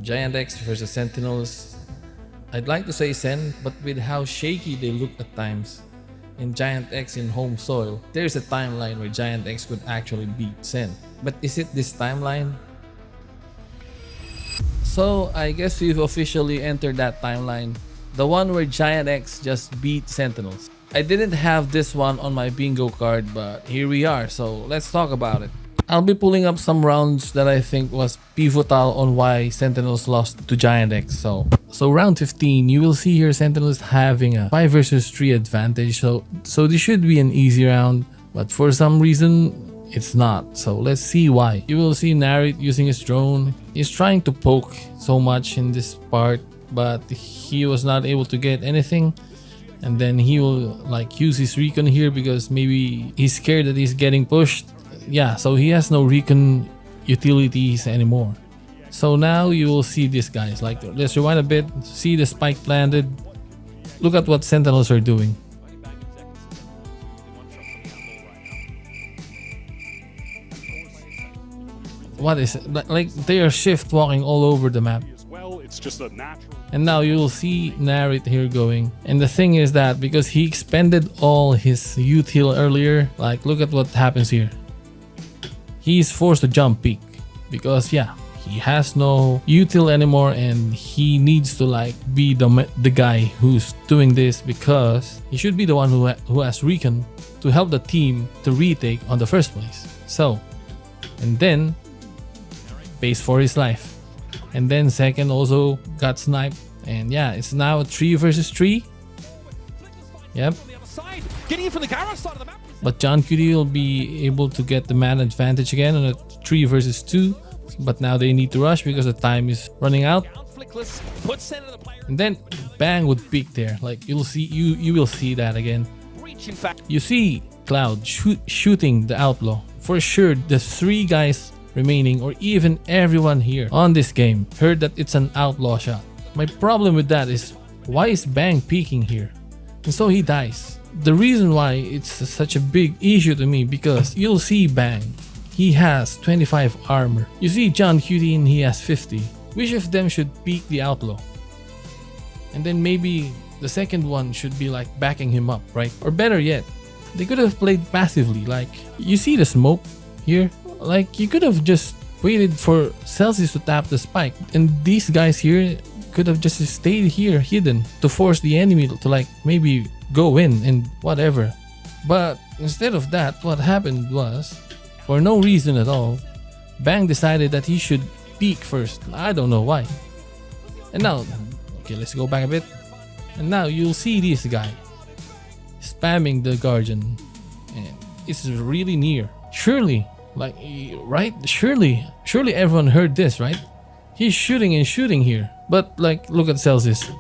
GiantX versus Sentinels. I'd like to say Sen, but with how shaky they look at times, in GiantX in home soil, there's a timeline where GiantX could actually beat Sen. But is it this timeline? So I guess we've officially entered that timeline, the one where GiantX just beat Sentinels. I didn't have this one on my bingo card, but here we are, so let's talk about it. I'll be pulling up some rounds that I think was pivotal on why Sentinels lost to GiantX. So round 15, you will see here Sentinels having a 5 versus 3 advantage. So this should be an easy round, but for some reason it's not. So let's see why. You will see Narrate using his drone. He's trying to poke so much in this part, but he was not able to get anything. And then he will like use his recon here because maybe he's scared that he's getting pushed. Yeah, so he has no recon utilities anymore. So now you will see these guys. Like, let's rewind a bit. See the spike landed. Look at what Sentinels are doing. What is it? Like they are shift walking all over the map. It's just a natural. And now you will see Narrate here going. And the thing is that because he expended all his util earlier, like look at what happens here. He's forced to jump peak because yeah, he has no util anymore and he needs to like be the guy who's doing this because he should be the one who has recon to help the team to retake on the first place. So, and then pays for his life. And then second also got sniped. And yeah, it's now a 3 versus 3. Yep. But John Cutie will be able to get the man advantage again on a 3 versus 2. But now they need to rush because the time is running out. And then Bang would peek there. Like you'll see, you will see that again. You see Cloud shooting the outlaw. For sure, the 3 guys remaining or even everyone here on this game heard that it's an outlaw shot. My problem with that is why is Bang peeking here? And so he dies. The reason why it's such a big issue to me because you'll see Bang. He has 25 armor. You see John Cutie and he has 50. Which of them should peek the outlaw? And then maybe the second one should be like backing him up, right? Or better yet, they could have played passively. Like you see the smoke here? Like you could have just waited for Celsius to tap the spike and these guys here could have just stayed here hidden to force the enemy to like maybe go in and whatever. But instead of that, what happened was, for no reason at all, Bang decided that he should peek first. I don't know why. And now, okay, let's go back a bit. And now you'll see this guy spamming the Guardian and it's really near. Surely, like, right? Surely everyone heard this, right? He's shooting and shooting here. But like, look at Celsius.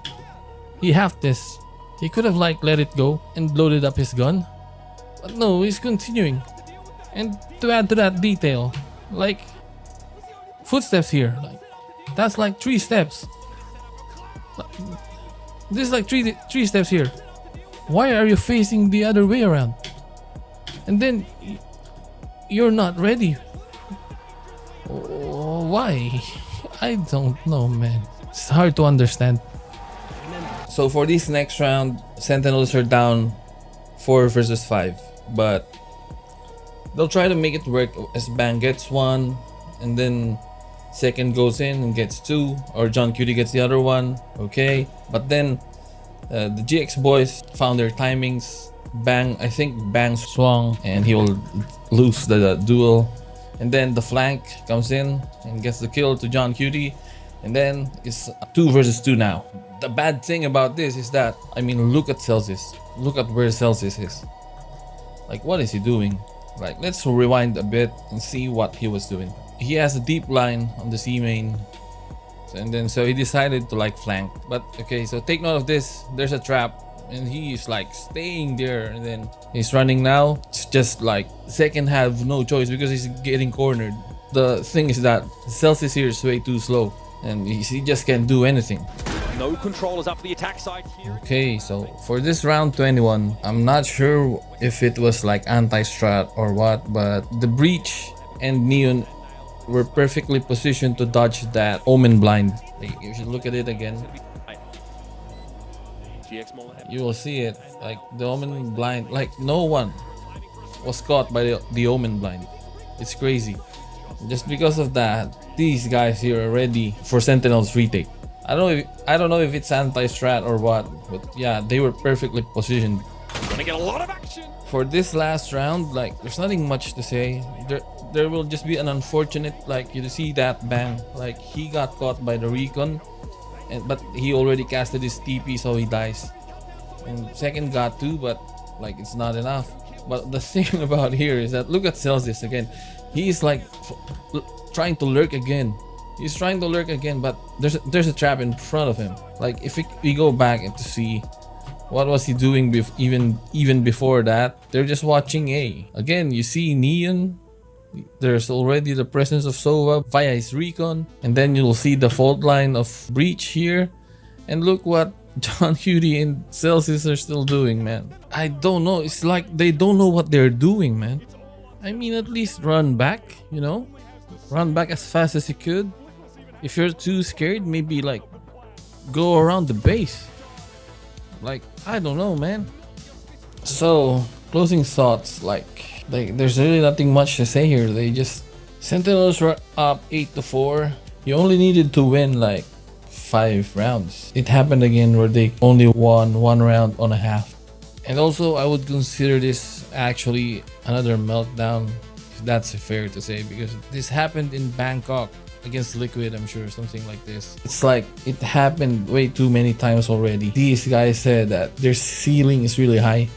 He halved this. He could have like let it go and loaded up his gun. But no, he's continuing. And to add to that detail, like, footsteps here. Like, that's like 3 steps. This is like three steps here. Why are you facing the other way around? And then you're not ready. Oh, why? I don't know, man. It's hard to understand. So for this next round, Sentinels are down 4 versus 5. But they'll try to make it work as Bang gets 1. And then second goes in and gets 2. Or John Cutie gets the other one. Okay. But then the GX boys found their timings. Bang, I think Bang swung and he will lose the duel. And then the flank comes in and gets the kill to John Cutie. And then it's 2 versus 2 now. The bad thing about this is that, I mean, look at Celsius. Look at where Celsius is. Like, what is he doing? Like, let's rewind a bit and see what he was doing. He has a deep line on the C main. And then, so he decided to like flank. But, okay, so take note of this. There's a trap. And he's like staying there, and then he's running now. It's just like second have no choice because he's getting cornered. The thing is that Celsius here is way too slow and he just can't do anything. No controllers up the attack side here. Okay, so for this round 21, I'm not sure if it was like anti-strat or what, but the Breach and Neon were perfectly positioned to dodge that Omen blind. Like, if you look at it again, you will see it. Like the Omen blind, like no one was caught by the Omen blind. It's crazy. Just because of that, these guys here are ready for Sentinels retake. I don't know if it's anti-strat or what, but yeah, they were perfectly positioned. Gonna get a lot of action. For this last round, like there's nothing much to say. There will just be an unfortunate, like you see that bang, like he got caught by the recon, but he already casted his TP, so he dies. And second got two, but like it's not enough. But the thing about here is that look at Celsius again. He's like trying to lurk again. He's trying to lurk again, but there's a trap in front of him. Like if we go back and to see what was he doing even before that, they're just watching A. Again, you see Neon. There's already the presence of Sova via his recon, and then you'll see the fault line of Breach here. And look what John Cutie and Celsius are still doing, man. I don't know. It's like they don't know what they're doing, man. I mean, at least run back, you know? Run back as fast as you could. If you're too scared, maybe like go around the base. Like, I don't know, man. So, closing thoughts, like there's really nothing much to say here. They just Sentinels were up 8-4. You only needed to win like 5 rounds. It happened again where they only won 1 round on a half. And also, I would consider this actually another meltdown, if that's fair to say, because this happened in Bangkok against Liquid, I'm sure, something like this. It's like it happened way too many times already. These guys said that their ceiling is really high,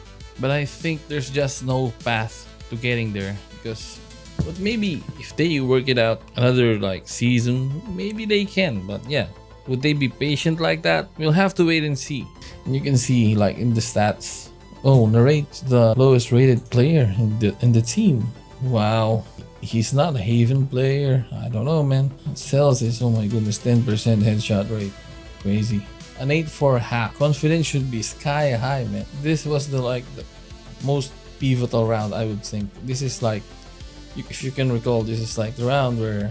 but I think there's just no path to getting there, because but maybe if they work it out another like season, maybe they can. But yeah, would they be patient like that? We'll have to wait and see. And you can see like in the stats, oh, Narrate's the lowest rated player in the team. Wow, he's not a Haven player. I don't know, man. Celsius, oh my goodness, 10% headshot rate, crazy. An 8-4 half. Confidence should be sky high, man. This was the most pivotal round, I would think. This is like, if you can recall, this is like the round where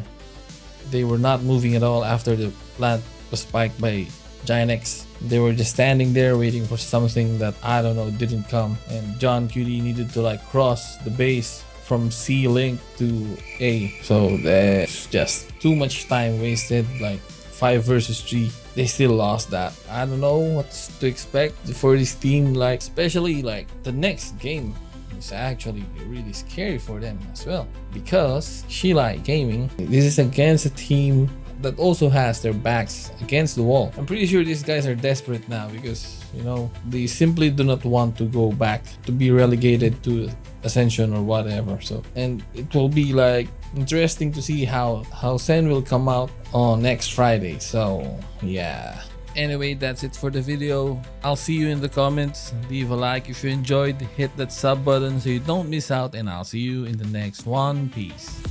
they were not moving at all after the plant was spiked by GiantX. They were just standing there waiting for something that, I don't know, didn't come. And John QD needed to like cross the base from C link to A. So there's just too much time wasted, like 5 versus 3. They still lost that. I don't know what to expect for this team, like especially like the next game is actually really scary for them as well, because Shilai Gaming, this is against a team that also has their backs against the wall. I'm pretty sure these guys are desperate now because, you know, they simply do not want to go back to be relegated to Ascension or whatever. So, and it will be like interesting to see how Sen will come out on next Friday. So yeah, anyway, that's it for the video. I'll see you in the comments. Leave a like if you enjoyed, hit that sub button so you don't miss out, and I'll see you in the next one. Peace.